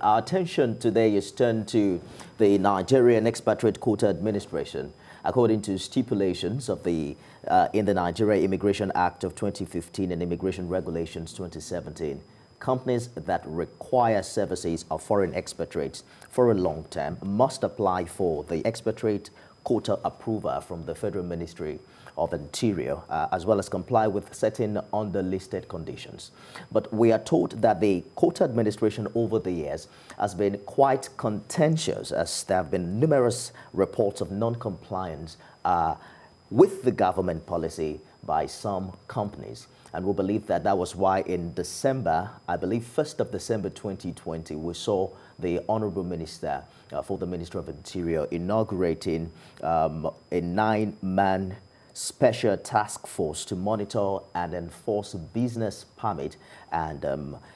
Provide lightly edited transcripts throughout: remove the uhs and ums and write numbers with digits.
Our attention today is turned to the Nigerian Expatriate Quota Administration. According to stipulations of in the Nigeria Immigration Act of 2015 and Immigration Regulations 2017, companies that require services of foreign expatriates for a long term must apply for the expatriate quota approval from the Federal Ministry of Interior, as well as comply with certain underlisted conditions. But we are told that the quota administration over the years has been quite contentious, as there have been numerous reports of non-compliance with the government policy by some companies. And we believe that that was why in December, I believe 1st of December 2020, we saw the Honourable Minister for the Ministry of Interior inaugurating a 9-man special task force to monitor and enforce business permit and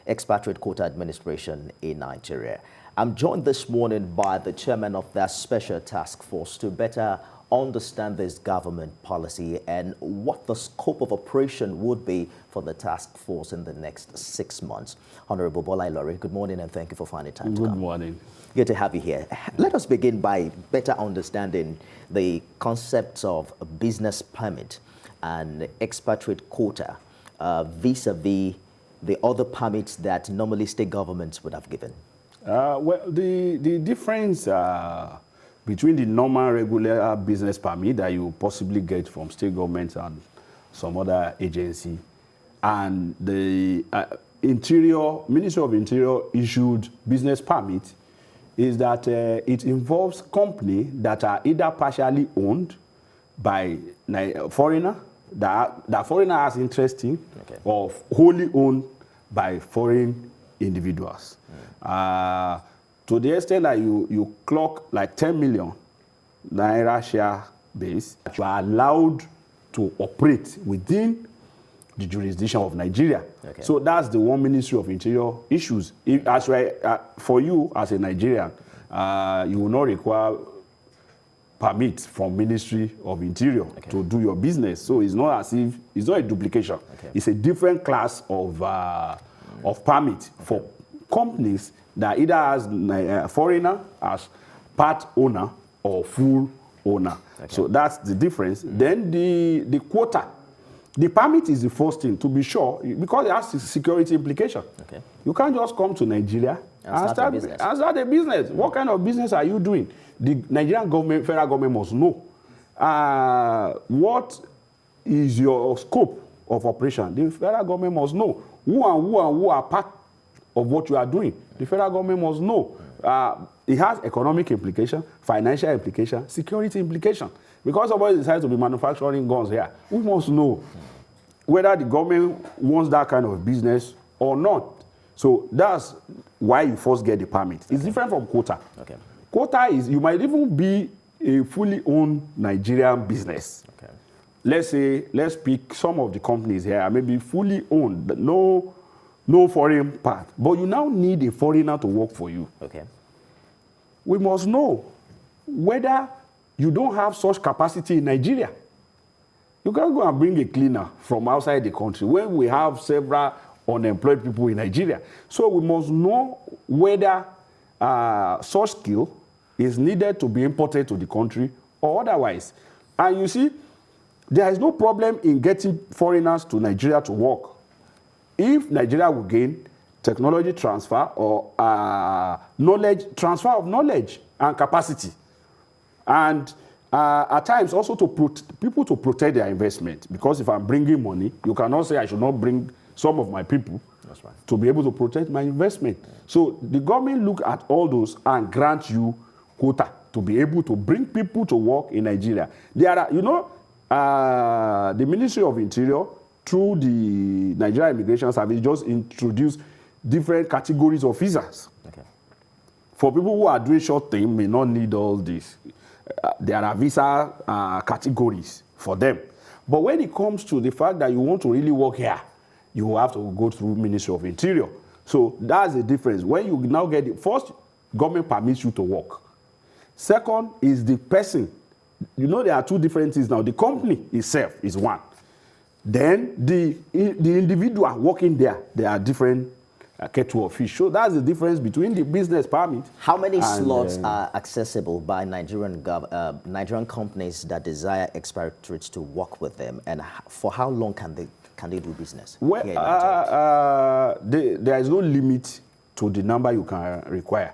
expatriate quota administration in Nigeria. I'm joined this morning by the chairman of that special task force to better understand this government policy and what the scope of operation would be for the task force in the next 6 months. Honourable Bola, Ilori, good morning and thank you for finding time to come. Good morning. Good to have you here. Let us begin by better understanding the concepts of a business permit and expatriate quota vis-a-vis the other permits that normally state governments would have given. Well, the difference between the normal regular business permit that you possibly get from state governments and some other agency and the Ministry of Interior issued business permit is that it involves companies that are either partially owned by foreigner, that foreigner has interest in, okay, or wholly owned by foreign individuals. To the extent that you clock like 10 million naira share base, you are allowed to operate within the jurisdiction of Nigeria. Okay. So that's the one Ministry of Interior issues. For you as a Nigerian, you will not require permit from Ministry of Interior, okay, to do your business. So it's not as if it's not a duplication. Okay. It's a different class of permit, okay, for companies that either has a foreigner as part owner or full owner. Okay. So that's the difference. Mm-hmm. Then the quota. The permit is the first thing, to be sure, because it has a security implication. Okay. You can't just come to Nigeria and start a business. Mm-hmm. What kind of business are you doing? The Nigerian government, federal government must know. What is your scope of operation? The federal government must know. Who are part of what you are doing. The federal government must know. It has economic implication, financial implication, security implication. Because somebody decides to be manufacturing guns here, we must know whether the government wants that kind of business or not. So that's why you first get the permit. It's different from quota. Okay. Quota is, you might even be a fully owned Nigerian business. Okay. Let's pick some of the companies here, maybe fully owned, but no foreign part. But you now need a foreigner to work for you. Okay. We must know whether you don't have such capacity in Nigeria. You can't go and bring a cleaner from outside the country when we have several unemployed people in Nigeria. So we must know whether such skill is needed to be imported to the country or otherwise. And you see, there is no problem in getting foreigners to Nigeria to work if Nigeria will gain technology transfer or transfer of knowledge and capacity. And at times also people to protect their investment. Because if I'm bringing money, you cannot say I should not bring some of my people. That's right, to be able to protect my investment. Yeah. So the government look at all those and grant you quota to be able to bring people to work in Nigeria. There are, the Ministry of Interior through the Nigeria Immigration Service just introduced different categories of visas. Okay. For people who are doing short term, may not need all this. There are visa categories for them. But when it comes to the fact that you want to really work here, you have to go through Ministry of Interior. So that's the difference. When you now get it, first, government permits you to work. Second is the person. You know, there are two different things now. The company itself is one. Then the individual working there are different kettle of fish. So that's the difference between the business permit. How many slots are accessible by Nigerian companies that desire expatriates to work with them, and for how long can they do business? Well, there is no limit to the number you can require.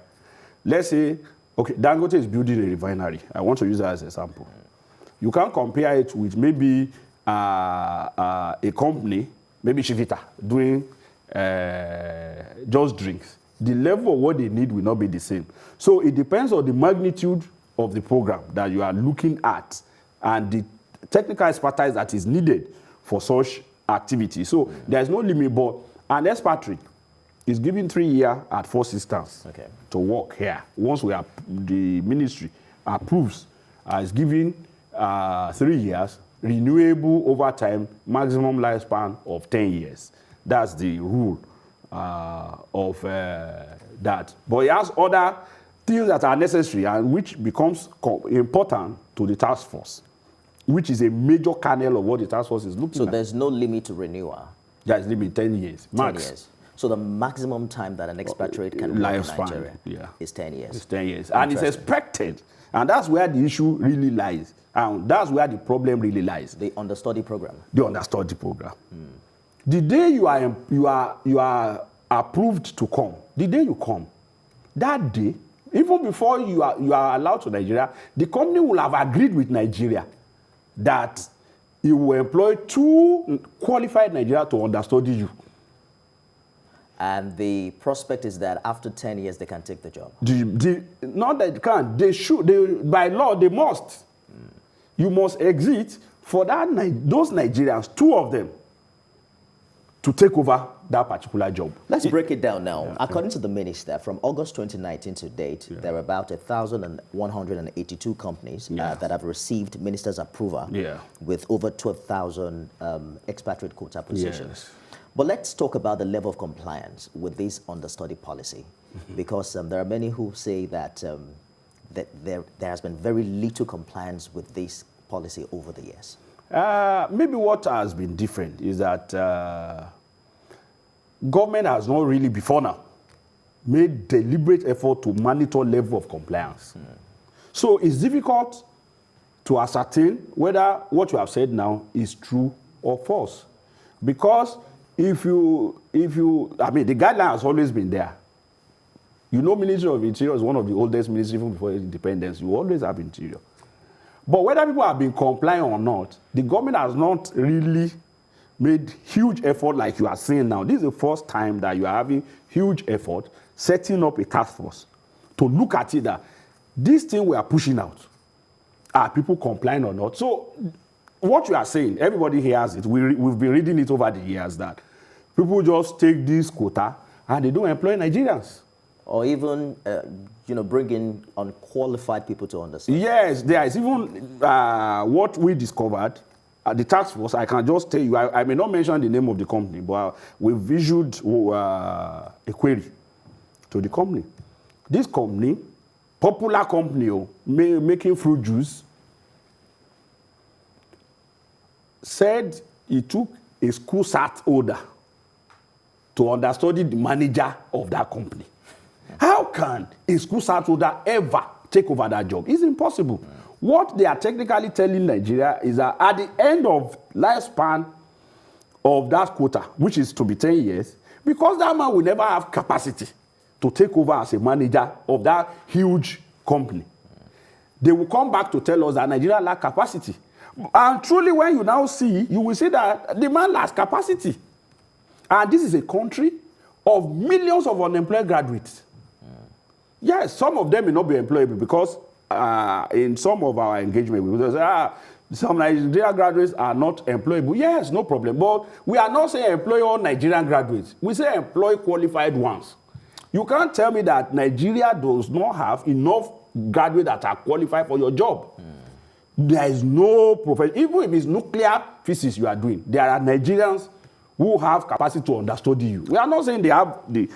Let's say, okay, Dangote is building a refinery. I want to use that as an example. You can compare it with maybe a company, maybe Chivita, doing just drinks. The level of what they need will not be the same. So it depends on the magnitude of the program that you are looking at and the technical expertise that is needed for such activity. So there is no limit, but an expatriate is given 3 years at 4 systems to work here. Once the ministry approves, is given 3 years, renewable over time, maximum lifespan of 10 years. That's the rule of that. But it has other things that are necessary and which becomes important to the task force, which is a major kernel of what the task force is looking at. So there's no limit to renewal? There is limit, 10 years, max. 10 years. So the maximum time that an expatriate can work in Nigeria is 10 years? It's 10 years. And it's expected. And that's where the issue really lies. And that's where the problem really lies. The understudy program? The understudy program. The day you are approved to come, the day you come, that day, even before you are allowed to Nigeria, the company will have agreed with Nigeria that it will employ 2 qualified Nigerians to understudy you. And the prospect is that after 10 years, they can take the job? Not that they can. They should. By law, they must. You must exit for those Nigerians, 2 of them, to take over that particular job. Let's break it down now. Yeah. According to the minister, from August 2019 to date, there are about 1,182 companies that have received minister's approval with over 12,000 expatriate quota positions. But let's talk about the level of compliance with this understudy policy, because there are many who say that, that there has been very little compliance with this policy over the years. Maybe what has been different is that government has not really before now made deliberate effort to monitor level of compliance. So it's difficult to ascertain whether what you have said now is true or false, because if you, I mean, the guideline has always been there. You know, Ministry of Interior is one of the oldest ministries even before independence. You always have Interior. But whether people have been complying or not, the government has not really made huge effort like you are seeing now. This is the first time that you are having huge effort setting up a task force to look at it that this thing we are pushing out, are people complying or not? So what you are saying, everybody hears it. We've been reading it over the years that people just take this quota and they don't employ Nigerians. Or even, bring in unqualified people to understand. Yes, there is even what we discovered at the task force. I can just tell you, I may not mention the name of the company, but we've issued a query to the company. This company, popular company, making fruit juice, said he took a school SAT holder to understudy the manager of that company. How can a school SAT holder ever take over that job? It's impossible. What they are technically telling Nigeria is that at the end of lifespan of that quota, which is to be 10 years, because that man will never have capacity to take over as a manager of that huge company, they will come back to tell us that Nigeria lacks capacity. And truly, when you now see, you will see that the man lacks capacity. And this is a country of millions of unemployed graduates. Yes, some of them may not be employable because in some of our engagement, we will say, some Nigerian graduates are not employable. Yes, no problem. But we are not saying employ all Nigerian graduates. We say employ qualified ones. You can't tell me that Nigeria does not have enough graduates that are qualified for your job. There is no profession. Even if it's nuclear physics you are doing, there are Nigerians who have capacity to understudy you. We are not saying they have the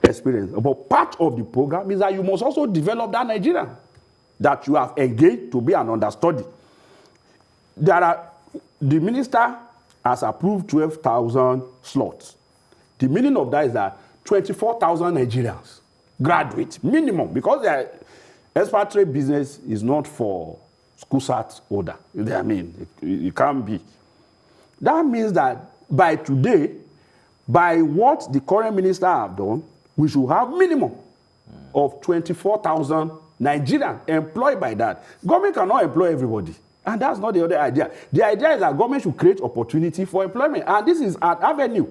experience, but part of the program is that you must also develop that Nigerian that you have engaged to be an understudy. The minister has approved 12,000 slots. The meaning of that is that 24,000 Nigerians, graduates, minimum, because their expatriate business is not for school cert order. I mean, it can't be. That means that by today, by what the current minister have done, we should have minimum of 24,000 Nigerians employed by that. Government cannot employ everybody. And that's not the other idea. The idea is that government should create opportunity for employment. And this is an avenue.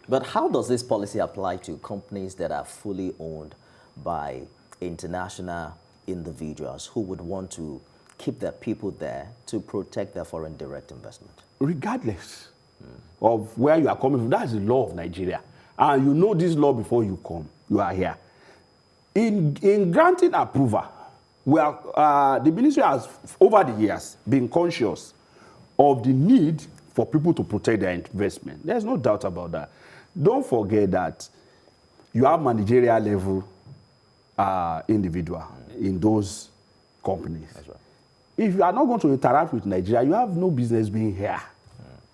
But how does this policy apply to companies that are fully owned by international individuals who would want to keep their people there to protect their foreign direct investment? Regardless of where you are coming from, that's the law of Nigeria. And you know this law before you come. You are here. In granting approval, the ministry has, over the years, been conscious of the need for people to protect their investment. There's no doubt about that. Don't forget that you have managerial level individual in those companies. That's right. If you are not going to interact with Nigeria, you have no business being here.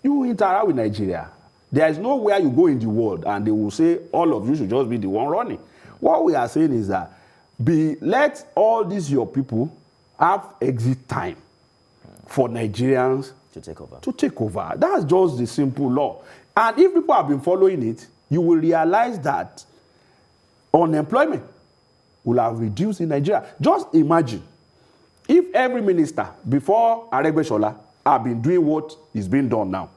You will interact with Nigeria. There is nowhere you go in the world and they will say all of you should just be the one running. What we are saying is that let all these your people have exit time for Nigerians to take over. That's just the simple law. And if people have been following it, you will realize that unemployment will have reduced in Nigeria. Just imagine if every minister before Aregbesola have been doing what is being done now.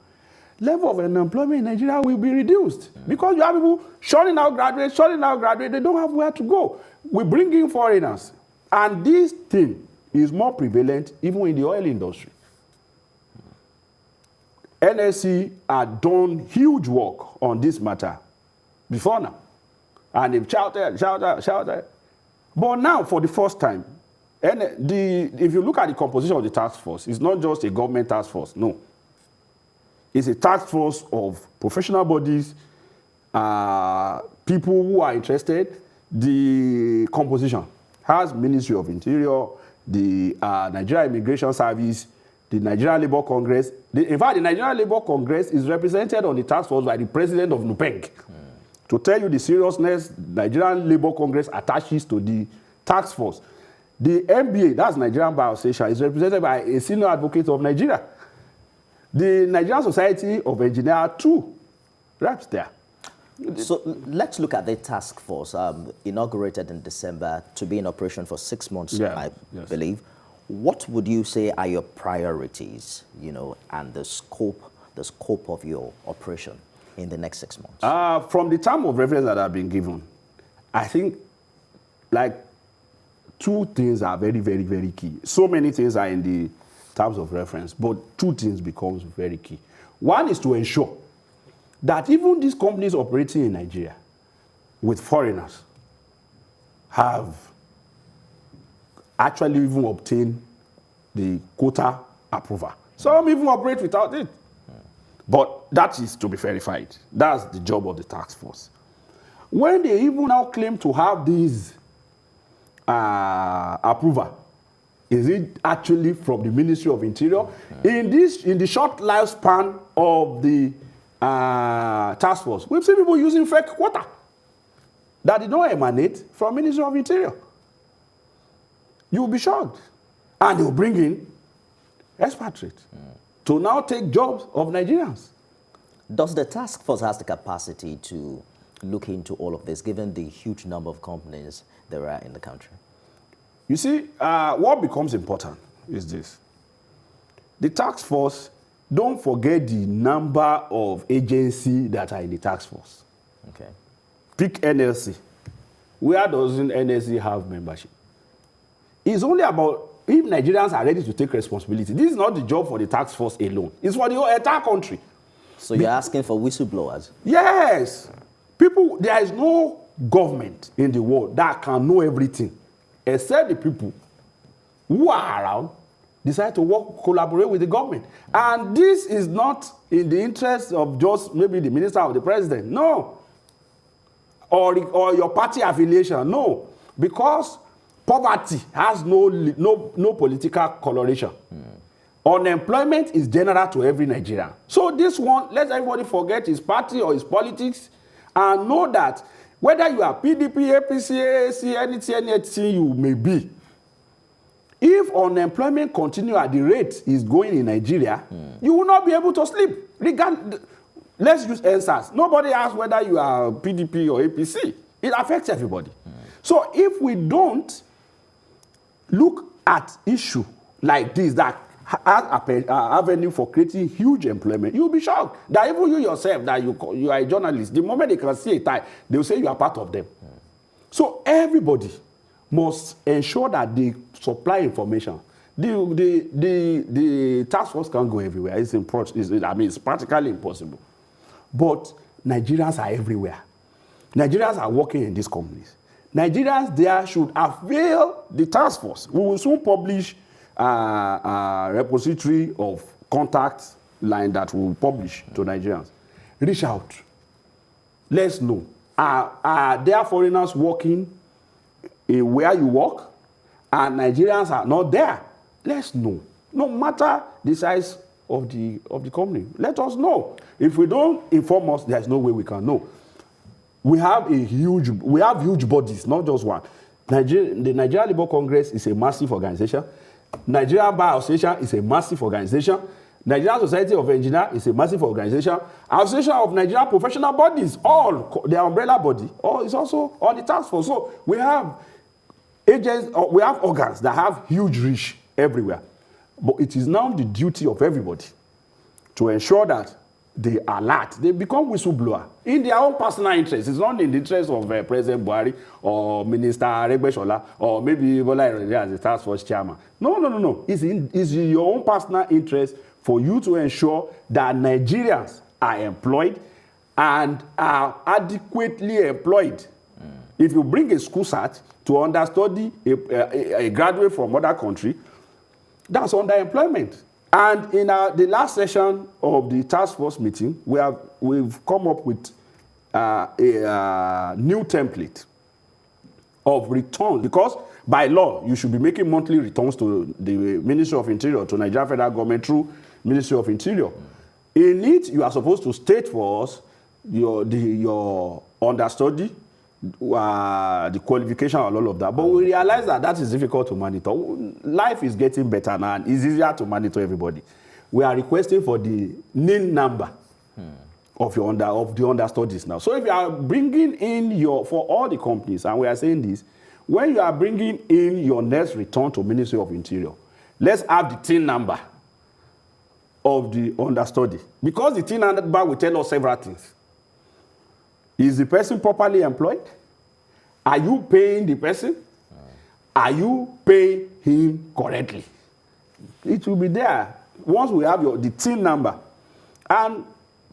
Level of unemployment in Nigeria will be reduced because you have people shutting out graduates, they don't have where to go. We bring in foreigners. And this thing is more prevalent even in the oil industry. NSC had done huge work on this matter before now. And they've shouted. But now, for the first time, if you look at the composition of the task force, it's not just a government task force, no. It's a task force of professional bodies, people who are interested. The composition has Ministry of Interior, the Nigeria Immigration Service, the Nigerian Labour Congress. In fact, the Nigerian Labour Congress is represented on the task force by the president of NUPENG. To tell you the seriousness, Nigerian Labour Congress attaches to the task force. The NBA, that's Nigerian Bar Association, is represented by a senior advocate of Nigeria. The Nigerian Society of Engineers, too, reps there. So let's look at the task force, inaugurated in December, to be in operation for 6 months, I believe. What would you say are your priorities, and the scope of your operation in the next 6 months? From the term of reference that I've been given, I think, two things are very, very, very key. So many things are in the terms of reference, but two things becomes very key. One is to ensure that even these companies operating in Nigeria with foreigners have actually even obtained the quota approval. Some even operate without it. But that is to be verified. That's the job of the task force. When they even now claim to have these approval, is it actually from the Ministry of Interior? In the short lifespan of the task force, we've seen people using fake quota that did not emanate from Ministry of Interior. You will be shocked. And they will bring in expatriates to now take jobs of Nigerians. Does the task force have the capacity to look into all of this, given the huge number of companies there are in the country? You see, what becomes important is this. The task force, don't forget the number of agencies that are in the task force. Okay. Pick NLC. Where doesn't NLC have membership? It's only about if Nigerians are ready to take responsibility. This is not the job for the task force alone. It's for the entire country. So you're asking for whistleblowers? Yes. There is no government in the world that can know everything, except the people who are around decide to collaborate with the government. And this is not in the interest of just maybe the minister or the president. No. Or your party affiliation. No. Because poverty has no political coloration. Unemployment is general to every Nigerian. So this one, let everybody forget his party or his politics And know that whether you are PDP, APC, AAC, anything you may be, if unemployment continue at the rate is going in Nigeria, you will not be able to sleep. Let's use answers. Nobody asks whether you are PDP or APC. It affects everybody. So if we don't look at issue like this that has an avenue for creating huge employment, you'll be shocked that even you yourself, that you are a journalist, the moment they can see a tie, they'll say you are part of them. So everybody must ensure that they supply information. The task force can't go everywhere. It's practically impossible. But Nigerians are everywhere. Nigerians are working in these companies. Nigerians there should avail the task force. We will soon publish a repository of contact line that we will publish to Nigerians. Reach out. Let's know. Are there foreigners working in where you work and Nigerians are not there? Let's know. No matter the size of the company, let us know. If we don't inform us, there's no way we can know. We have huge bodies, not just one. The Nigerian Labour Congress is a massive organization. Nigerian Bar Association is a massive organization. Nigerian Society of Engineers is a massive organization. Association of Nigerian Professional Bodies, all their umbrella body, is also on the task force. So we have agents, we have organs that have huge reach everywhere. But it is now the duty of everybody to ensure that they alert, they become whistleblower in their own personal interest. It's not in the interest of President Buhari or Minister Aregbesola or maybe Bola as the task force chairman. No. It's in your own personal interest for you to ensure that Nigerians are employed and are adequately employed. If you bring a school cert to understudy a graduate from other country, that's underemployment. And in the last session of the task force meeting, we've come up with a new template of return, because by law you should be making monthly returns to the Ministry of Interior, to Nigeria Federal Government through Ministry of Interior. In it, you are supposed to state for us your understudy, the qualification and all of that. But we realize that is difficult to monitor. Life is getting better now and it's easier to monitor everybody. We are requesting for the NIN number of the understudies now. So if you are bringing in for all the companies, and we are saying this, when you are bringing in your next return to Ministry of Interior, let's have the TIN number of the understudy. Because the TIN number will tell us several things. Is the person properly employed? Are you paying the person? Are you paying him correctly? It will be there once we have the TIN number. And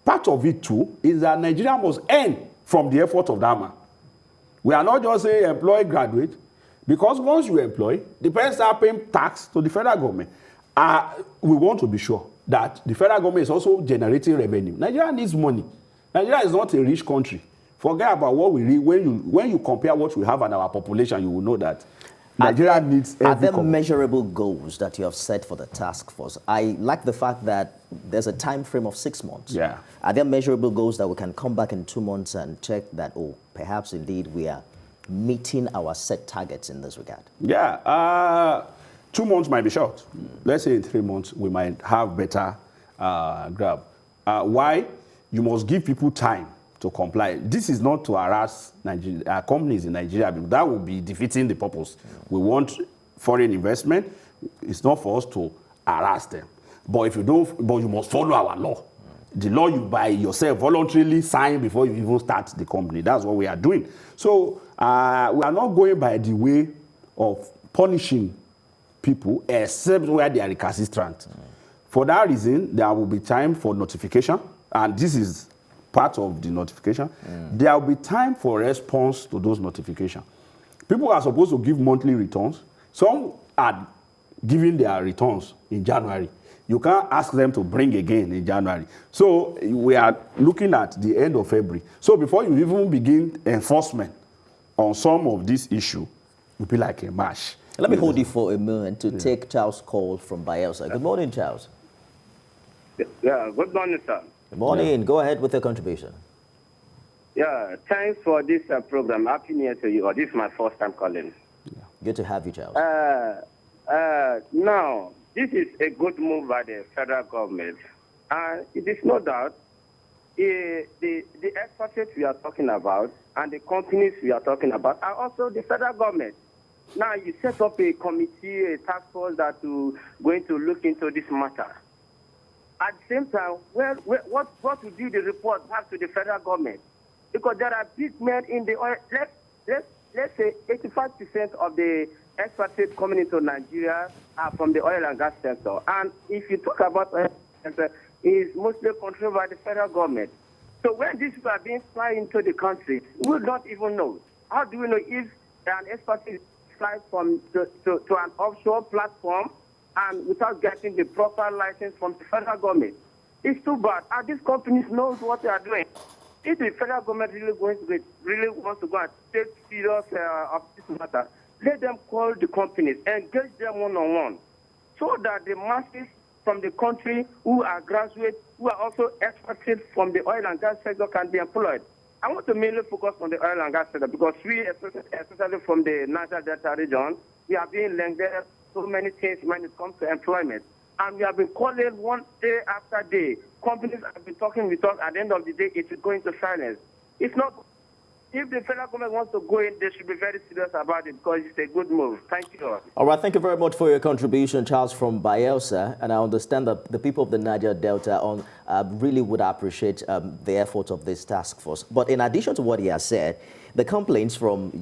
part of it too is that Nigeria must earn from the effort of that man. We are not just saying employ graduate, because once you employ, the person start paying tax to the federal government. We want to be sure that the federal government is also generating revenue. Nigeria needs money. Nigeria is not a rich country. Forget about what we read. When you compare what we have and our population, you will know that Nigeria needs every. Are there measurable goals that you have set for the task force? I like the fact that there's a time frame of 6 months. Yeah. Are there measurable goals that we can come back in 2 months and check that, perhaps indeed we are meeting our set targets in this regard? Yeah. 2 months might be short. Let's say in 3 months we might have better grab. Why? You must give people time to comply. This is not to harass companies in Nigeria, because that will be defeating the purpose. We want foreign investment. It's not for us to harass them. But you must follow our law. The law you by yourself voluntarily sign before you even start the company. That's what we are doing. So we are not going by the way of punishing people, except where they are recalcitrant. For that reason, there will be time for notification, and this is part of the notification. There will be time for response to those notifications. People are supposed to give monthly returns. Some are giving their returns in January. You can't ask them to bring again in January. So we are looking at the end of February. So before you even begin enforcement on some of this issue, it will be like a mash. Let me hold you for a moment to take Charles' call from Bayelsa. Good morning, Charles. Yeah, good morning, sir. Good morning. Go ahead with your contribution. Yeah, thanks for this program. Happy New Year to you. This is my first time calling. Good to have you, Charles. Now, this is a good move by the federal government. It is no doubt the expatriates we are talking about and the companies we are talking about are also the federal government. Now, you set up a committee, a task force that will going to look into this matter. At the same time, what will be the report back to the federal government? Because there are big men in the oil. Let's say 85% of the expatriates coming into Nigeria are from the oil and gas sector. And if you talk about oil sector, it is mostly controlled by the federal government. So when these people are being fly into the country, we will not even know. How do we know if an expatriate flies from to an offshore platform and without getting the proper license from the federal government? It's too bad. And these companies know what they are doing. If the federal government really wants to go and take serious of this matter, let them call the companies, engage them one-on-one, so that the masses from the country who are graduates, who are also expatriates from the oil and gas sector can be employed. I want to mainly focus on the oil and gas sector because we, especially from the Niger Delta region, we are being linked there so many things when it comes to employment. And we have been calling one day after day. Companies have been talking with us. At the end of the day, it is going to silence. It's not. If the federal government wants to go in, they should be very serious about it because it's a good move. Thank you. All right, thank you very much for your contribution, Charles from Bayelsa. And I understand that the people of the Niger Delta really would appreciate the efforts of this task force. But in addition to what he has said, the complaints from,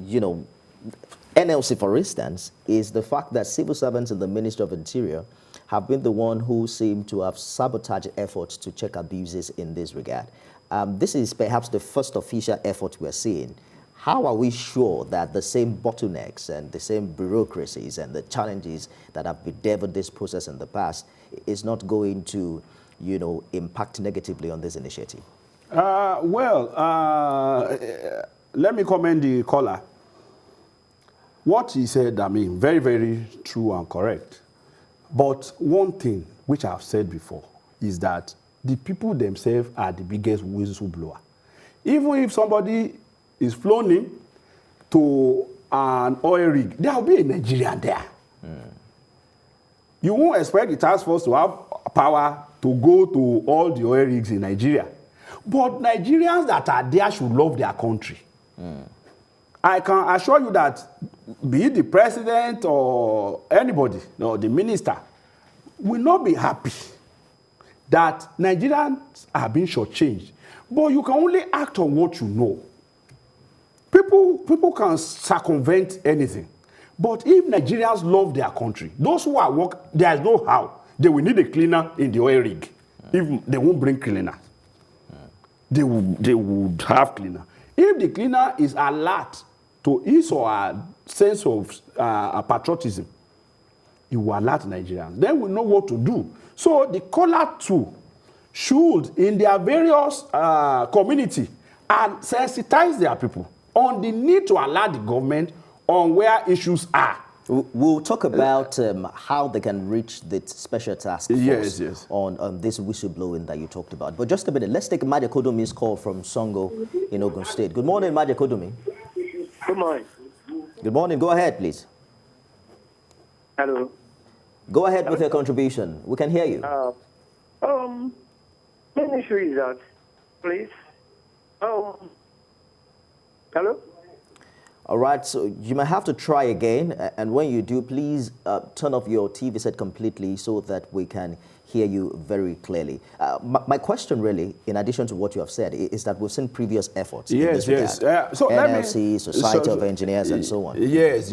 NLC, for instance, is the fact that civil servants in the Ministry of Interior have been the one who seem to have sabotaged efforts to check abuses in this regard. This is perhaps the first official effort we're seeing. How are we sure that the same bottlenecks and the same bureaucracies and the challenges that have bedeviled this process in the past is not going to, impact negatively on this initiative? Let me commend the caller. What he said, very, very true and correct. But one thing which I've said before is that the people themselves are the biggest whistleblower. Even if somebody is flown in to an oil rig, there will be a Nigerian there. You won't expect the task force to have power to go to all the oil rigs in Nigeria. But Nigerians that are there should love their country. I can assure you that be it the president or anybody, or the minister, will not be happy that Nigerians are being shortchanged. But you can only act on what you know. People can circumvent anything. But if Nigerians love their country, those who are working, there is no how. They will need a cleaner in the oil rig. If they won't bring cleaner, they would have cleaner. If the cleaner is alert to his or her sense of patriotism, it will alert Nigerians. Then we know what to do. So the caller too should, in their various community, and sensitize their people on the need to alert the government on where issues are. We'll talk about how they can reach the special task force on this whistleblowing that you talked about. But just a minute, let's take Maja Kodumi's call from Songo in Ogun State. Good morning, Maja Kodumi. Good morning. Good morning. Go ahead, please. Hello. Go ahead with your contribution. We can hear you. Let me show you that, please. Hello? All right, so you might have to try again, and when you do, please turn off your TV set completely so that we can hear you very clearly. My question really, in addition to what you have said, is that we've seen previous efforts in this regard. So NLC, Society of Engineers, and so on. Yes.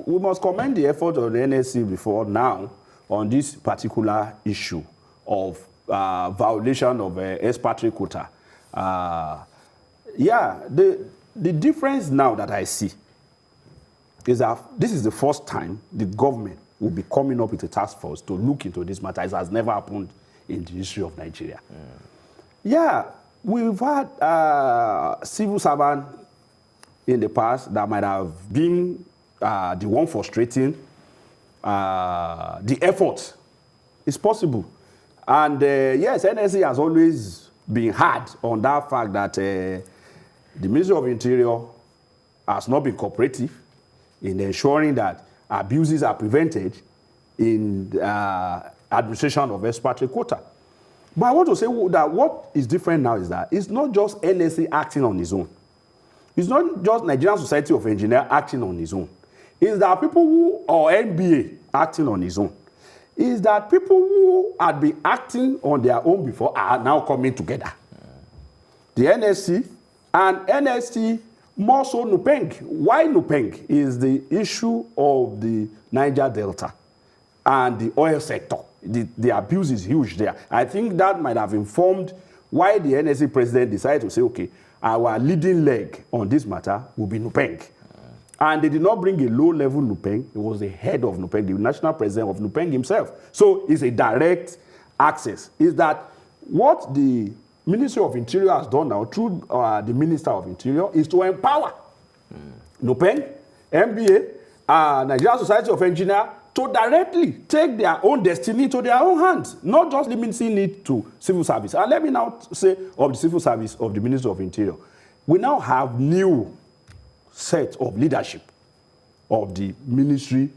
We must commend the effort of the NLC before now on this particular issue of violation of expatriate quota. The difference now that I see is that this is the first time the government will be coming up with a task force to look into this matter. It has never happened in the history of Nigeria. We've had civil servants in the past that might have been the one frustrating the effort. It's possible. And yes, NSC has always been hard on that fact that the Ministry of Interior has not been cooperative in ensuring that abuses are prevented in administration of expatriate quota. But I want to say that what is different now is that it's not just NSC acting on its own. It's not just Nigerian Society of Engineers acting on its own. It's that people who, or NBA acting on its own. It's that people who had been acting on their own before are now coming together. The NSC and NSC, more so Nupeng. Why Nupeng is the issue of the Niger Delta and the oil sector. The abuse is huge there. I think that might have informed why the NSC president decided to say, okay, our leading leg on this matter will be Nupeng. And they did not bring a low-level Nupeng. It was the head of Nupeng, the national president of Nupeng himself. So it's a direct access. Is that what the Ministry of Interior has done now through the Minister of Interior is to empower Nupeng, MBA, Nigerian Society of Engineers to directly take their own destiny to their own hands, not just limiting it to civil service. And let me now say of the civil service of the Ministry of Interior. We now have new set of leadership of the Ministry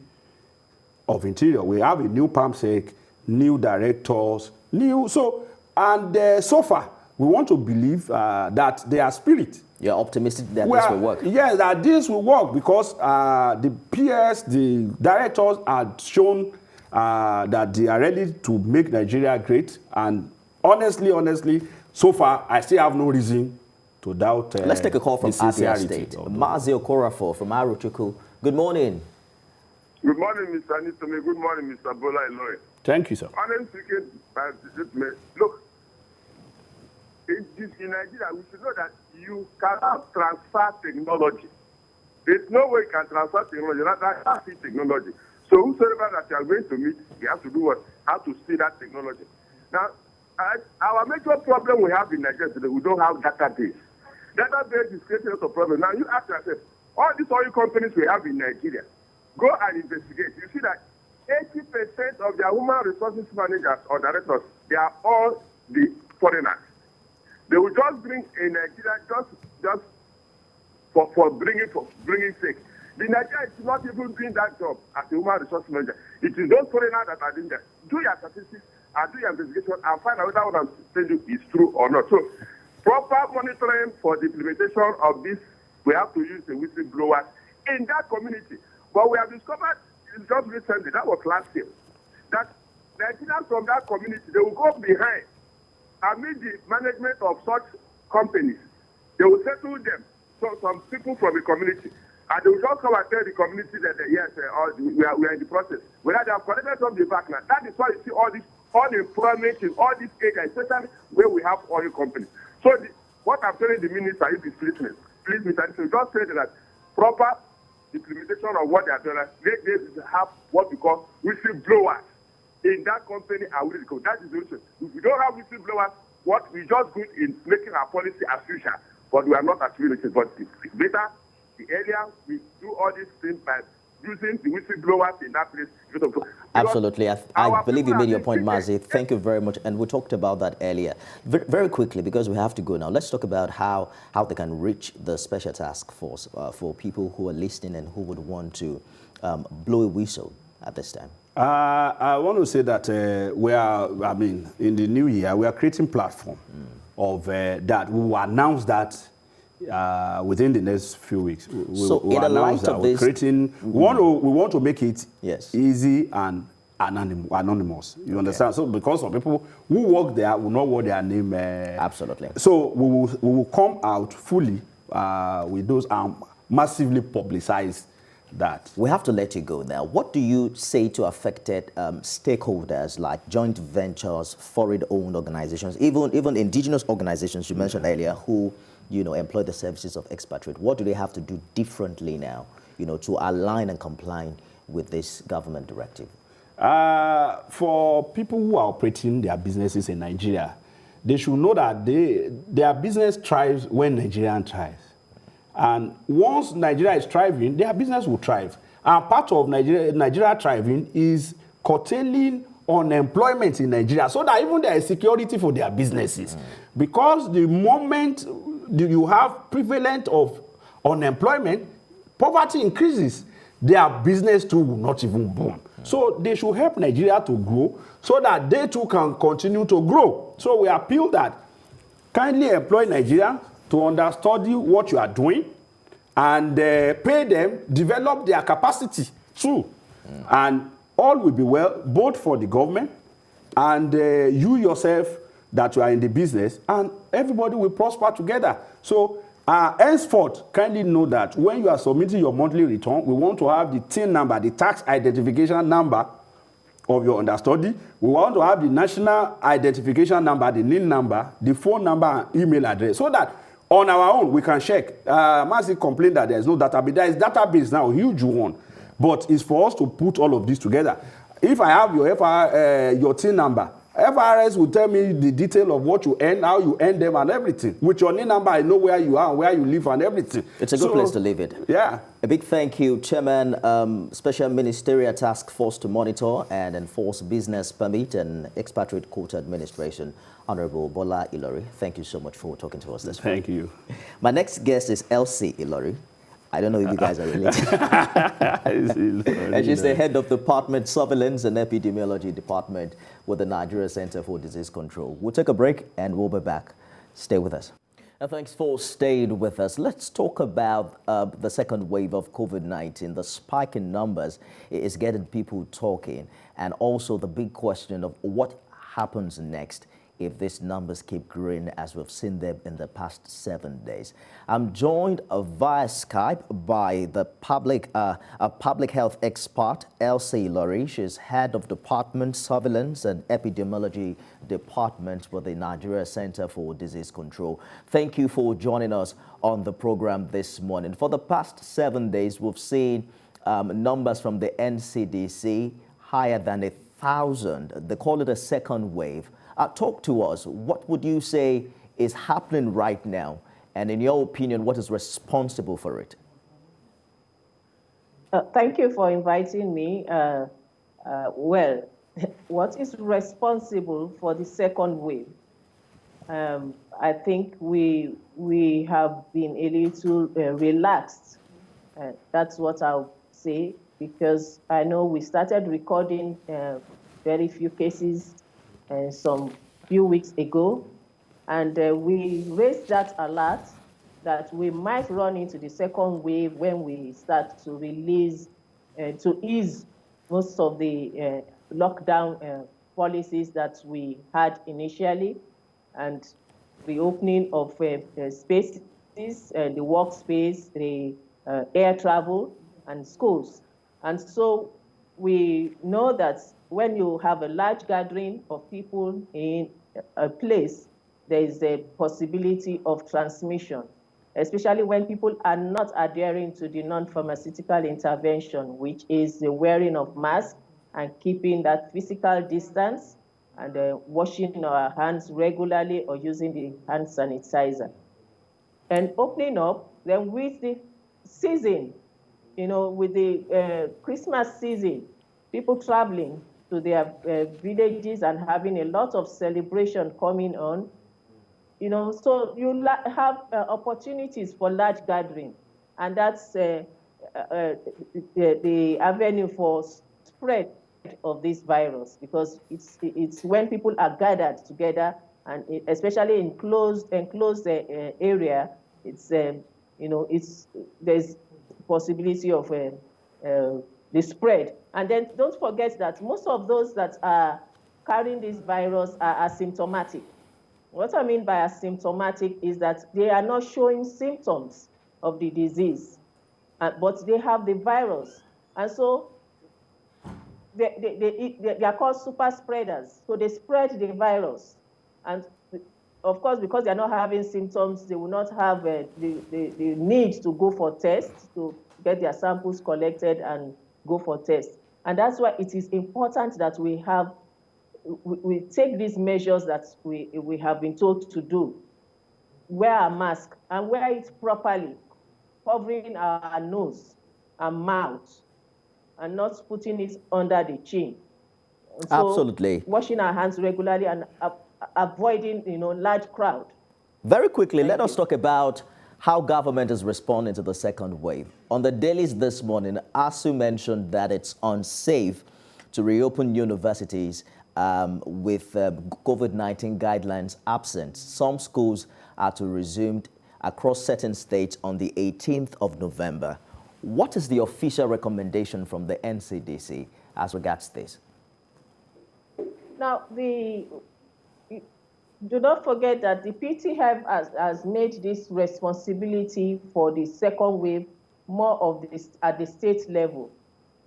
of Interior. We have a new PAMSEC, new directors, so far, we want to believe that their spirit. You're optimistic that this will work? Yes, that this will work because the PS, the directors have shown that they are ready to make Nigeria great. And honestly, so far, I still have no reason to doubt. Let's take a call from Abia State. Mazi Okorafo from Arochukwu. Good morning. Good morning, Mr. Nitome. Good morning, Mr. Bola Ilori. Thank you, sir. Honestly speaking, look, in Nigeria, we should know that you cannot transfer technology. There's no way you can transfer technology. That's technology. So whosoever that you are going to meet, you have to do what? How to see that technology. Now, our major problem we have in Nigeria today, we don't have database. Database is creating a lot of problems. Now, you ask yourself, all these oil companies we have in Nigeria, go and investigate. You see that 80% of their human resources managers or directors, they are all the foreigners. They will just bring a Nigeria just for bringing sake. The Nigeria is not even doing that job as a human resource manager. It is those foreigners that are doing that. Do your statistics and do your investigation and find out whether what I'm telling you is true or not. So, proper monitoring for the implementation of this, we have to use the whistleblowers in that community. But we have discovered just recently, that was last year, that Nigerians from that community, they will go behind and meet the management of such companies. They will settle them, so some people from the community, and they will just come and tell the community that yes, we are in the process. Whether they have collected from the back now, that is why you see all this unemployment in all these areas, especially where we have oil companies. So what I'm telling the minister, if he's listening, please, Mr. Anderson, just say that proper implementation of what they are doing, they have what we call whistleblowers in that company and will go. That is the solution. If we don't have whistleblowers, what we just good in making our policy as usual, but we are not as realistic. But it's better, the earlier we do all these things by using the whistleblowers in that place. Absolutely. I believe you made your point, Mazi. Thank you very much. And we talked about that earlier. Very quickly, because we have to go now, let's talk about how they can reach the special task force for people who are listening and who would want to blow a whistle at this time. I want to say that in the new year, we are creating platform of that. We will announce that within the next few weeks. So in the light of this, we want to make it yes, easy and anonymous. You understand? So because some people who work there will not want their name. Absolutely. So we will come out fully with those massively publicized that. We have to let you go now. What do you say to affected stakeholders like joint ventures, foreign-owned organizations, even indigenous organizations you mentioned earlier who employ the services of expatriate? What do they have to do differently now, to align and comply with this government directive? For people who are operating their businesses in Nigeria, they should know that their business thrives when Nigeria thrives. And once Nigeria is thriving, their business will thrive. And part of Nigeria thriving is curtailing unemployment in Nigeria so that even there is security for their businesses. Because the moment you have prevalent of unemployment, poverty increases. Their business too will not even boom. So they should help Nigeria to grow so that they too can continue to grow. So we appeal that kindly employ Nigeria to understudy what you are doing and pay them, develop their capacity too. And all will be well, both for the government and you yourself that you are in the business, and everybody will prosper together. So henceforth, kindly know that when you are submitting your monthly return, we want to have the TIN number, the tax identification number of your understudy. We want to have the national identification number, the NIN number, the phone number, and email address, so that on our own we can check. Mercy complained that there is no database. There is database now, a huge one, but it's for us to put all of this together. If I have your TIN number, FRS will tell me the detail of what you earn, how you earn them, and everything. With your NIN number, I know where you are and where you live and everything. It's a good place to leave it. Yeah. A big thank you, Chairman, Special Ministerial Task Force to Monitor and Enforce Business Permit and Expatriate Quota Administration, Honourable Bola Ilori. Thank you so much for talking to us this morning. Thank you. My next guest is Elsie Ilori. I don't know if you guys are related. And she's the head of Department Surveillance and Epidemiology Department with the Nigeria Center for Disease Control. We'll take a break and we'll be back. Stay with us. And thanks for staying with us. Let's talk about the second wave of COVID-19. The spike in numbers is getting people talking, and also the big question of what happens next if these numbers keep growing as we've seen them in the past 7 days. I'm joined via Skype by the public health expert, Elsie Ilori. She's head of Department Surveillance and Epidemiology Department with the Nigeria Center for Disease Control. Thank you for joining us on the program this morning. For the past 7 days, we've seen numbers from the NCDC higher than 1,000. They call it a second wave. Talk to us. What would you say is happening right now? And in your opinion, what is responsible for it? Thank you for inviting me. Well, what is responsible for the second wave? I think we have been a little relaxed. That's what I'll say, because I know we started recording very few cases some few weeks ago, and we raised that alert that we might run into the second wave when we start to release, to ease most of the lockdown policies that we had initially, and the opening of spaces, the workspace, the air travel, and schools. And so we know that when you have a large gathering of people in a place, there is a possibility of transmission, especially when people are not adhering to the non-pharmaceutical intervention, which is the wearing of masks and keeping that physical distance and washing our hands regularly or using the hand sanitizer. And opening up, then with the season, with the Christmas season, people traveling to their villages and having a lot of celebration coming on, so you have opportunities for large gathering, and that's the avenue for spread of this virus, because it's when people are gathered together, and especially in enclosed area, there's possibility of the spread. And then don't forget that most of those that are carrying this virus are asymptomatic. What I mean by asymptomatic is that they are not showing symptoms of the disease, but they have the virus. And so they are called super spreaders. So they spread the virus. And of course, because they're not having symptoms, they will not have the need to go for tests, to get their samples collected and go for tests. And that's why it is important that we take these measures that we have been told to do. Wear a mask and wear it properly, covering our nose and mouth, and not putting it under the chin. And so absolutely. Washing our hands regularly and avoiding, large crowd. Very quickly, let us talk about how government is responding to the second wave. On the dailies this morning, ASU mentioned that it's unsafe to reopen universities with COVID-19 guidelines absent. Some schools are to resume across certain states on the 18th of November. What is the official recommendation from the NCDC as regards this? Now, do not forget that the PTF has made this responsibility for the second wave more of this at the state level.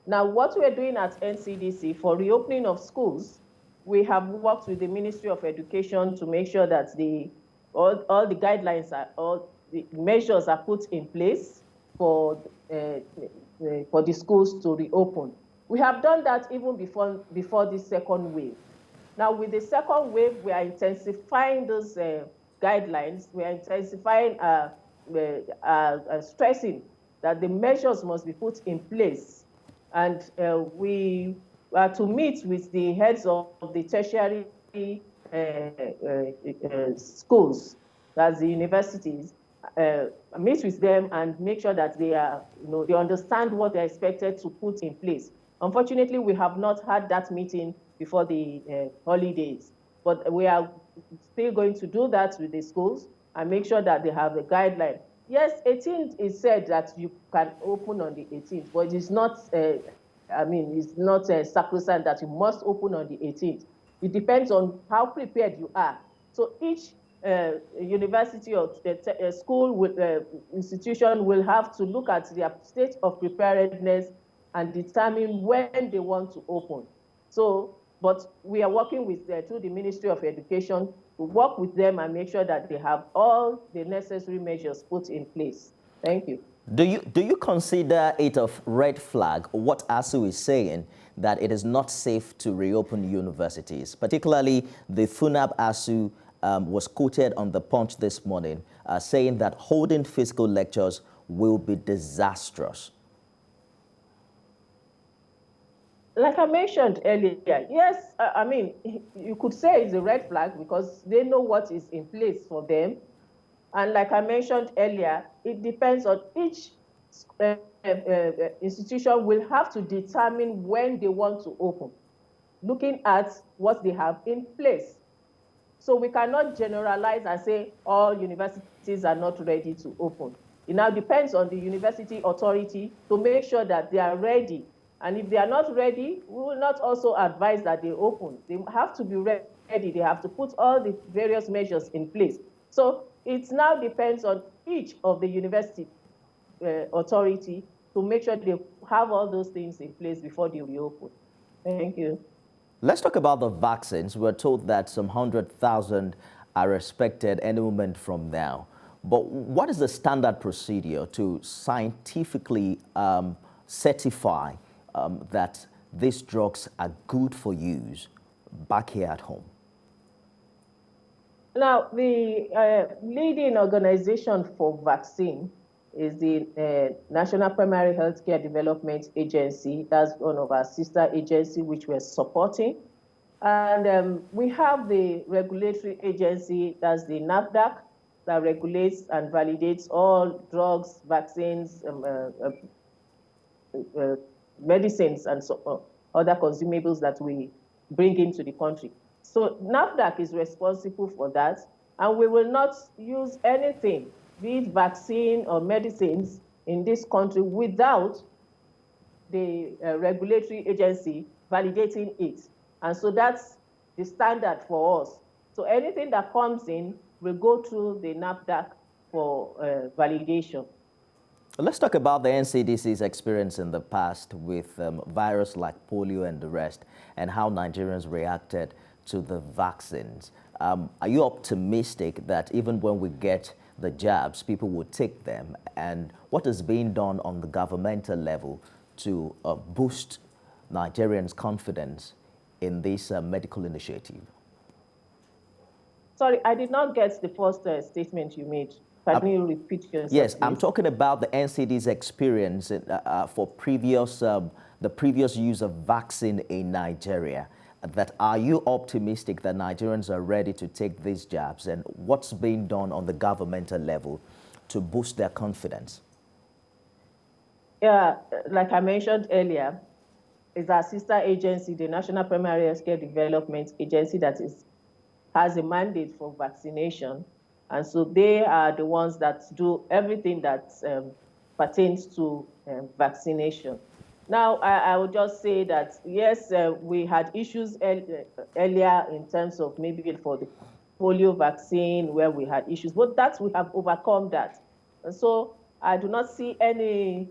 Now, what we're doing at NCDC for reopening of schools, we have worked with the Ministry of Education to make sure that all the guidelines, all the measures are put in place for the schools to reopen. We have done that even before the second wave. Now, with the second wave, we are intensifying those guidelines. We are intensifying, stressing that the measures must be put in place. And we are to meet with the heads of the tertiary schools, that's the universities, meet with them and make sure that they understand what they're expected to put in place. Unfortunately, we have not had that meeting before the holidays, but we are still going to do that with the schools and make sure that they have the guideline. Yes, 18th is said that you can open on the 18th, but it's not, it's not sacrosanct that you must open on the 18th. It depends on how prepared you are. So each university or school institution will have to look at their state of preparedness and determine when they want to open. So, but we are working with through the Ministry of Education to work with them and make sure that they have all the necessary measures put in place. Thank you. Do you consider it a red flag what ASU is saying, that it is not safe to reopen universities? Particularly the FUNAB ASU was quoted on the Punch this morning saying that holding physical lectures will be disastrous. Like I mentioned earlier, yes, you could say it's a red flag because they know what is in place for them. And like I mentioned earlier, it depends on each institution will have to determine when they want to open, looking at what they have in place. So we cannot generalize and say all universities are not ready to open. It now depends on the university authority to make sure that they are ready. And if they are not ready, we will not also advise that they open. They have to be ready. They have to put all the various measures in place. So it now depends on each of the university authority to make sure they have all those things in place before they reopen. Thank you. Let's talk about the vaccines. We're told that some 100,000 are expected any moment from now. But what is the standard procedure to scientifically certify that these drugs are good for use back here at home? Now, the leading organization for vaccine is the National Primary Healthcare Development Agency. That's one of our sister agencies which we're supporting. And we have the regulatory agency, that's the NAFDAC, that regulates and validates all drugs, vaccines, medicines, and so other consumables that we bring into the country. So NAFDAC is responsible for that, and we will not use anything, be it vaccine or medicines, in this country without the regulatory agency validating it. And so that's the standard for us. So anything that comes in will go through the NAFDAC for validation. Let's talk about the NCDC's experience in the past with virus like polio and the rest, and how Nigerians reacted to the vaccines. Are you optimistic that even when we get the jabs, people will take them? And what is being done on the governmental level to boost Nigerians' confidence in this medical initiative? Sorry, I did not get the first statement you made. Can you repeat yourself? Yes, please? I'm talking about the NCD's experience for the previous use of vaccine in Nigeria. that are you optimistic that Nigerians are ready to take these jabs, and what's being done on the governmental level to boost their confidence? Yeah, like I mentioned earlier, is our sister agency, the National Primary Healthcare Development Agency, that has a mandate for vaccination. And so they are the ones that do everything that pertains to vaccination. Now, I would just say that, yes, we had issues earlier in terms of maybe for the polio vaccine where we had issues, but that we have overcome that. And so I do not see any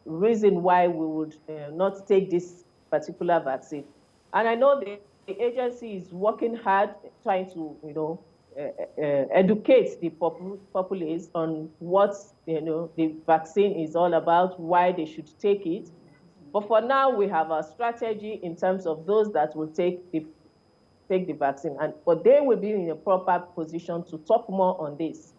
reason why we would not take this particular vaccine. And I know the agency is working hard trying to, educate the populace on what, the vaccine is all about, why they should take it. But for now, we have a strategy in terms of those that will take the vaccine, but they will be in a proper position to talk more on this.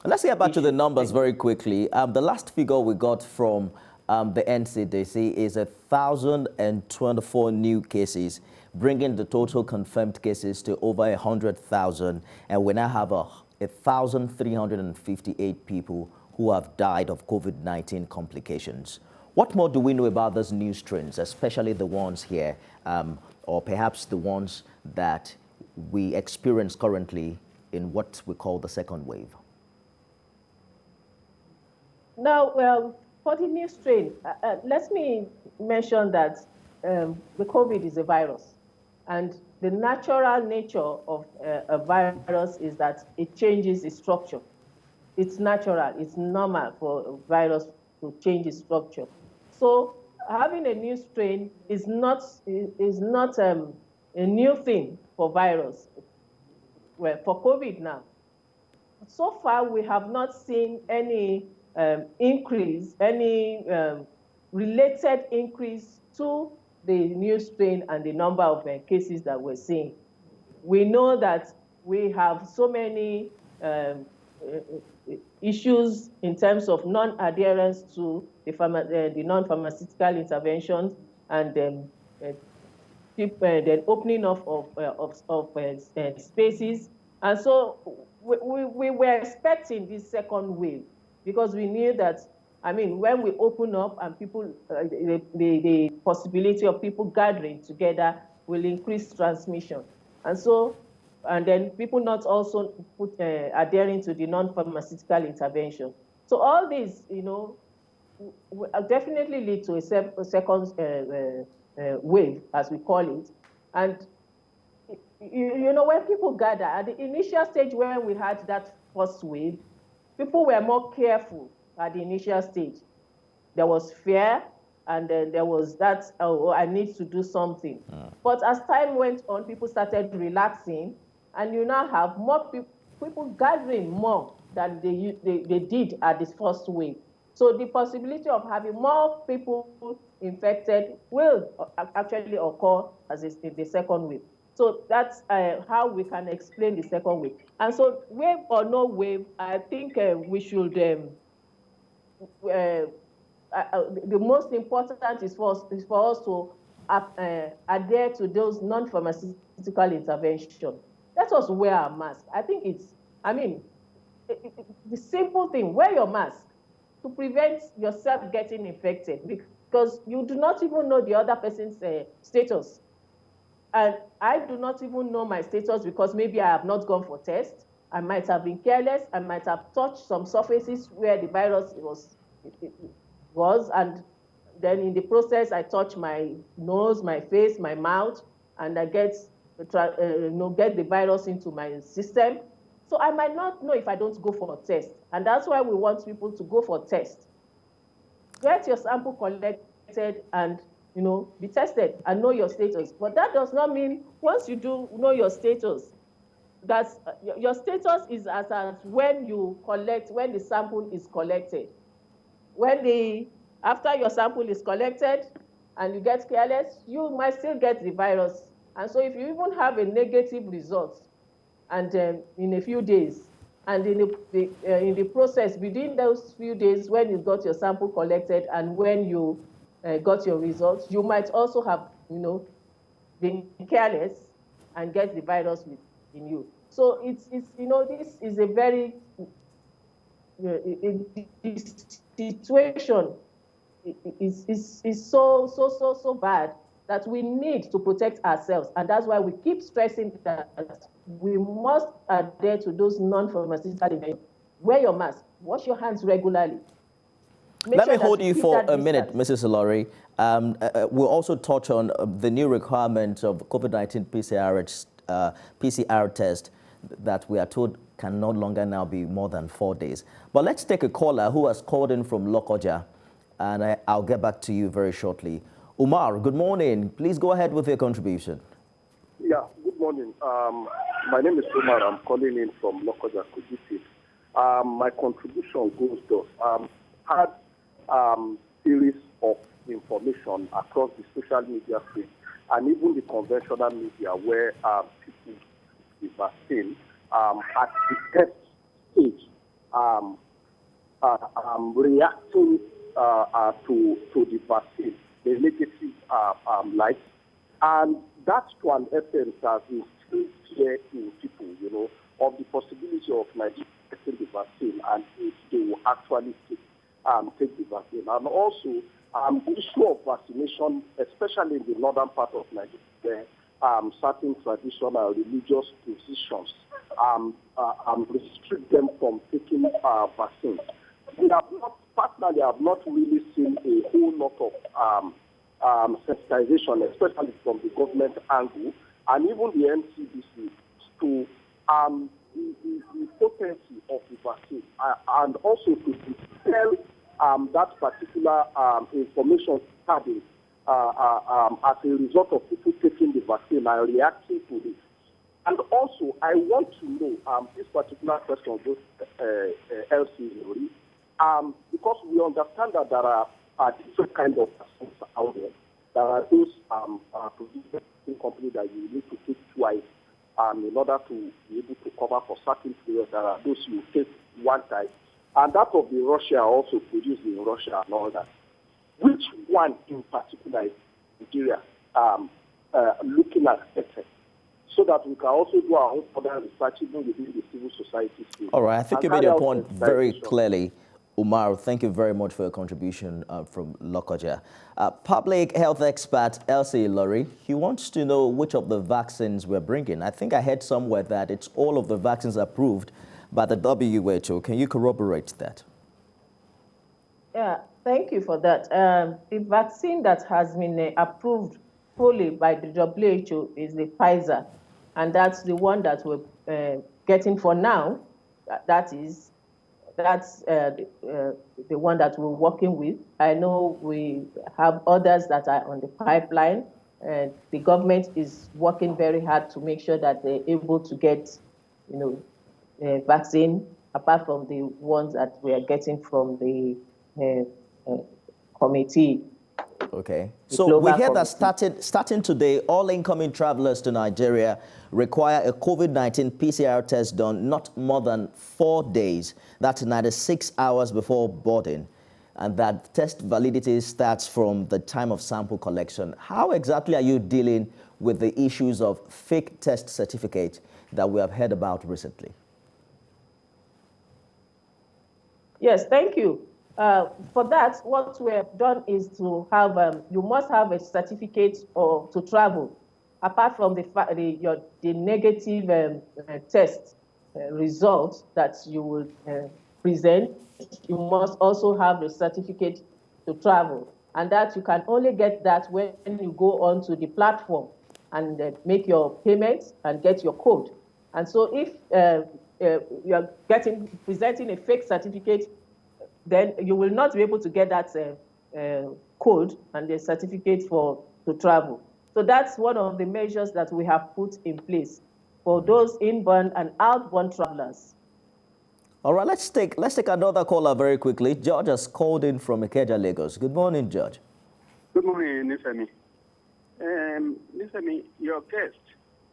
Let's get back to the numbers very quickly. The last figure we got from the NCDC is 1,024 new cases, bringing the total confirmed cases to over 100,000. And we now have 1,358 people who have died of COVID-19 complications. What more do we know about those new strains, especially the ones here, or perhaps the ones that we experience currently in what we call the second wave? Now, well, for the new strain, let me mention that the COVID is a virus. And the natural nature of a virus is that it changes its structure. It's natural, it's normal for a virus to change its structure. So having a new strain is not a new thing for virus, well, for COVID now. So far, we have not seen any increase, any related increase to the new strain and the number of cases that we're seeing. We know that we have so many issues in terms of non-adherence to the non-pharmaceutical interventions, and then opening of spaces. And so we were expecting this second wave, because we knew that, when we open up and people, the possibility of people gathering together will increase transmission. And so, and then people not also adhering to the non-pharmaceutical intervention. So all this, will definitely lead to a second wave, as we call it. And, when people gather, at the initial stage when we had that first wave, people were more careful at the initial stage. There was fear, and then there was that, I need to do something. But as time went on, people started relaxing, and you now have more people gathering more than they did at this first wave. So the possibility of having more people infected will actually occur as in the second wave. So that's how we can explain the second wave. And so, wave or no wave, I think we should, the most important is for us to adhere to those non-pharmaceutical interventions. Let us wear a mask. I think the simple thing, wear your mask to prevent yourself getting infected, because you do not even know the other person's status. And I do not even know my status, because maybe I have not gone for tests. I might have been careless. I might have touched some surfaces where the virus was, and then in the process, I touch my nose, my face, my mouth, and I get the virus into my system. So I might not know if I don't go for a test. And that's why we want people to go for tests. Get your sample collected and be tested and know your status. But that does not mean once you do know your status, that's your status is as when the sample is collected. After your sample is collected and you get careless, you might still get the virus. And so if you even have a negative result, and in a few days, and in the process within those few days when you got your sample collected and when you got your results, you might also have, being careless and get the virus in you. So it's this is a very situation is so bad that we need to protect ourselves, and that's why we keep stressing that we must adhere to those non-pharmaceutical interventions. Wear your mask, wash your hands regularly. Let me hold you for a minute, Mrs. Ilori. We'll also touch on the new requirement of COVID-19 PCR test that we are told can no longer now be more than 4 days. But let's take a caller who has called in from Lokoja, and I'll get back to you very shortly. Umar, good morning. Please go ahead with your contribution. Yeah, good morning. My name is Umar. I'm calling in from Lokoja, Kujiti. My contribution goes to had series of information across the social media space and even the conventional media where people the vaccine at the test stage reacting to the vaccine, the negative light, and that to an extent has instilled fear in people, of the possibility of Nigeria getting the vaccine and if they will actually take the vaccine. And also, the issue of vaccination, especially in the northern part of Nigeria, where certain traditional religious positions restrict them from taking vaccines. We have not, personally, I have not really seen a whole lot of sensitization, especially from the government angle, and even the NCDC, to the potency of the vaccine, and also to tell that particular information study as a result of people taking the vaccine and reacting to it. And also, I want to know this particular question goes Ilori, because we understand that there are different kinds of vaccines out there. There are those producing companies that you need to take twice in order to be able to cover for certain periods. There are those you take one time. And that of the Russia also produced in Russia and all that. Which one in particular is Nigeria looking at better? So that we can also do our own further research even within the civil society space. All right, I think you made your point very clearly. Umar, thank you very much for your contribution from Lokoja. Public health expert Elsie Ilori, he wants to know which of the vaccines we're bringing. I think I heard somewhere that it's all of the vaccines approved by the WHO. Can you corroborate that? Yeah, thank you for that. The vaccine that has been approved fully by the WHO is the Pfizer, and that's the one that we're getting for now. That's the one that we're working with. I know we have others that are on the pipeline. The government is working very hard to make sure that they're able to get, vaccine apart from the ones that we are getting from the committee. Okay. So we hear that starting today, all incoming travelers to Nigeria require a COVID-19 PCR test done not more than 4 days. That's 96 hours before boarding. And that test validity starts from the time of sample collection. How exactly are you dealing with the issues of fake test certificates that we have heard about recently? Yes, thank you. For that, what we have done is to have, you must have a certificate to travel. Apart from the negative test result that you will present, you must also have the certificate to travel. And that you can only get that when you go onto the platform and make your payments and get your code. And so if you are presenting a fake certificate, then you will not be able to get that code and the certificate to travel. So that's one of the measures that we have put in place for those inbound and outbound travelers. All right, let's take another caller very quickly. George has called in from Ikeja, Lagos. Good morning, George. Good morning, Nifemi. Nifemi, your guest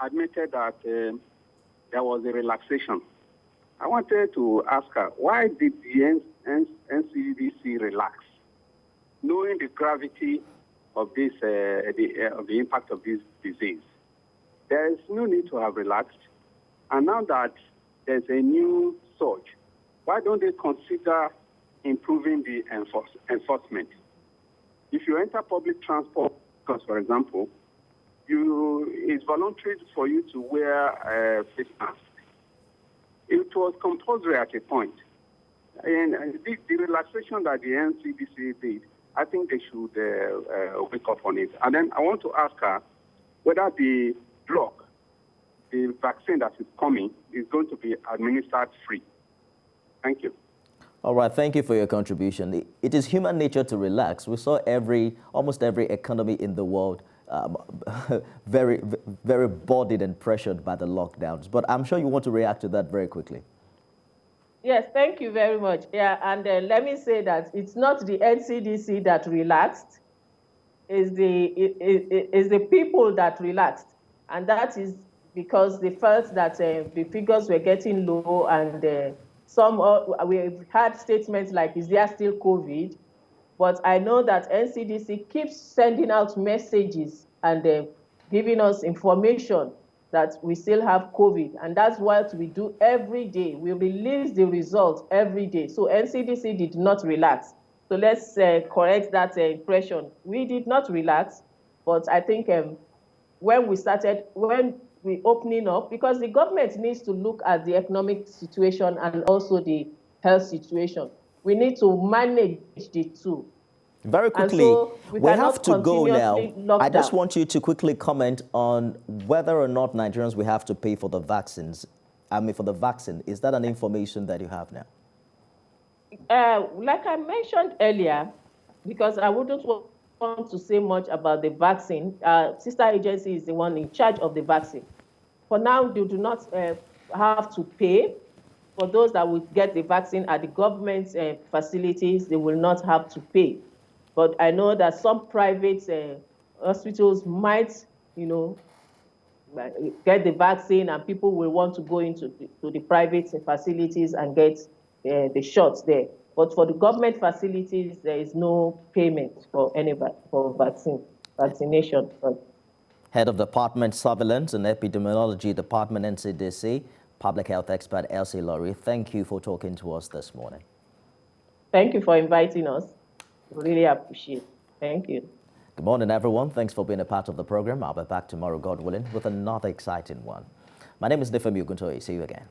admitted that there was a relaxation. I wanted to ask her, why did the NCDC relax, knowing the gravity of this, of the impact of this disease. There is no need to have relaxed. And now that there's a new surge, why don't they consider improving the enforcement? If you enter public transport, because for example, it's voluntary for you to wear a face mask. It was compulsory at a point. And the relaxation that the NCDC did, I think they should wake up on it. And then I want to ask her whether the drug, the vaccine that is coming, is going to be administered free. Thank you. All right, thank you for your contribution. It is human nature to relax. We saw almost every economy in the world very, very burdened and pressured by the lockdowns. But I'm sure you want to react to that very quickly. Yes, thank you very much. Yeah, and let me say that it's not the NCDC that relaxed, it's the people that relaxed. And that is because they felt that the figures were getting low, and we've had statements like, is there still COVID? But I know that NCDC keeps sending out messages and giving us information that we still have COVID. And that's what we do every day. We release the results every day. So NCDC did not relax. So let's correct that impression. We did not relax, but I think when we opening up, because the government needs to look at the economic situation and also the health situation. We need to manage the two. Very quickly, so we have to go now. I just want you to quickly comment on whether or not Nigerians will have to pay for the vaccines. For the vaccine. Is that an information that you have now? Like I mentioned earlier, because I wouldn't want to say much about the vaccine, sister agency is the one in charge of the vaccine. For now, they do not have to pay. For those that will get the vaccine at the government facilities, they will not have to pay. But I know that some private hospitals might, get the vaccine, and people will want to go into the private facilities and get the shots there. But for the government facilities, there is no payment for anybody for vaccination. Head of Department Surveillance and Epidemiology Department, NCDC, public health expert Ilori, thank you for talking to us this morning. Thank you for inviting us. Really appreciate it. Thank you. Good morning, everyone. Thanks for being a part of the program. I'll be back tomorrow, God willing, with another exciting one. My name is Nifemi Oguntoye. See you again.